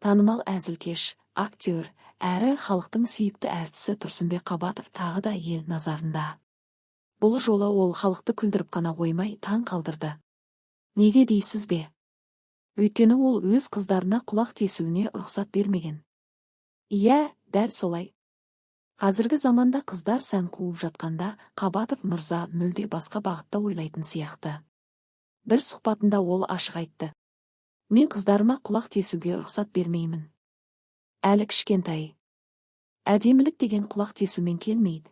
танымал әзілкеш, актер, әрі халықтың сүйікті әртісі Тұрсынбек Қабатов тағы да ел назарында. Бұл жолы ол халықты күлдіріп қана қоймай таң қалдырды. Неге дейсіз бе? Өйткені ол өз қыздарына құлақ тесуіне рұқсат бермеген. Иә, дәл солай. Қазіргі заманда қыздар сән қуып жатқанда Қабатов мырза мүлде басқа бағытта ойлайтын сияқты. Бір сұхбатында ол ашық айтты. Мен қыздарыма құлақ тесуге рұқсат бермеймін. Әлі кішкентай. Әдемілік деген құлақ тесумен келмейді.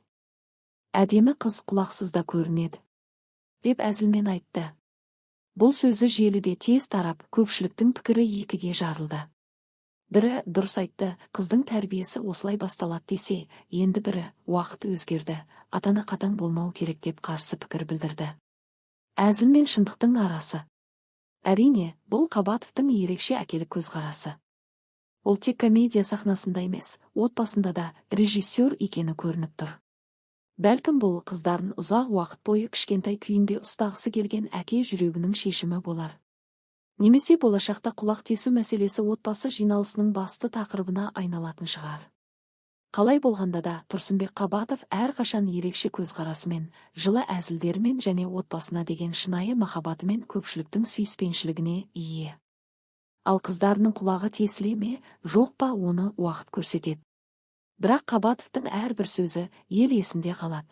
Әдемі қыз құлақсыз да көрінеді, деп әзілмен айтты. Бұл сөзі желіде тез тарап, көпшіліктің пікірі екіге жарылды. Бірі дұрыс айтты, қыздың тәрбиесі осылай басталады десе, енді бірі уақыт өзгерді, ата-ана қатаң болмау керек деп қарсы пікір білдірді. Әзіл мен шындықтың арасы. Әрине, бұл Қабатовтың ерекше әкелік көзқарасы. Ол тек комедия сахнасында емес, отбасында да режиссер екені көрініп тұр. Бәлкім бұл қыздарын ұзақ уақыт бойы кішкентай күйінде ұстағысы келген әке жүрегінің шешімі болар. Немесе болашақта құлақ тесу мәселесі отбасы жиналысының басты тақырыбына айналатын шығар. Қалай болғанда да Тұрсынбек Қабатов әрқашан ерекше көзқарасымен, жылы әзілдерімен және отбасына деген шынайы махаббатымен көпшіліктің сүйіспеншілігіне ие. Ал қыздарының құлағы тесіле ме, жоқ па, оны уақыт көрсетеді. Бірақ Қабатовтың әрбір сөзі ел есінде қалады.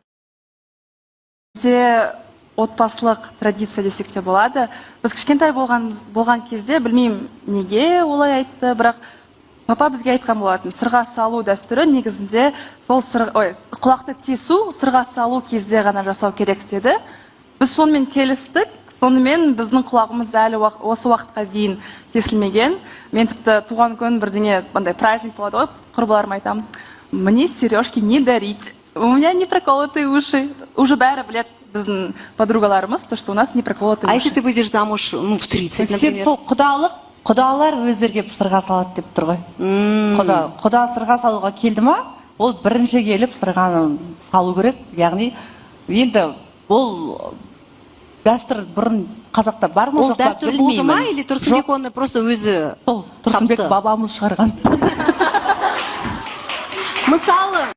Бізде отбасылық традиция десек те болады. Біз кішкентай болған кезде білмеймін неге олай айтты, бірақ папа бізге айтқан болатын. Сырға салу дәстүрі негізінде сол құлақты тесу сырға салу кезде ғана жасау керек деді. Біз сонымен келістік. Сонымен біздің құлағымыз әлі осы уақытқа дейін тесілмеген. Мен тіпті туған күн бірдеңе бандай праздник болады ғой, құрбыларыма айтамын. Мне сережки не дарить. У меня не проколотые уши. Уже бәрі білет біздің подругаларымыз, то, что у нас не проколотые уши. А если ты выйдешь замуж, в 30, например? Сол құдалар өздерге сырға салады деп тұр ғой. Құда сырға салуға келді ма, ол бірінші келіп сырғаны салу керек. Яғни, енді ол дәстүр бұрын қазақта бар ма жоқ па білмеймін. Ол дәстүр болды ма, или Тұрсынбек оны просто өзі Тұрсынбек бабамыз шығарған. Мысалы,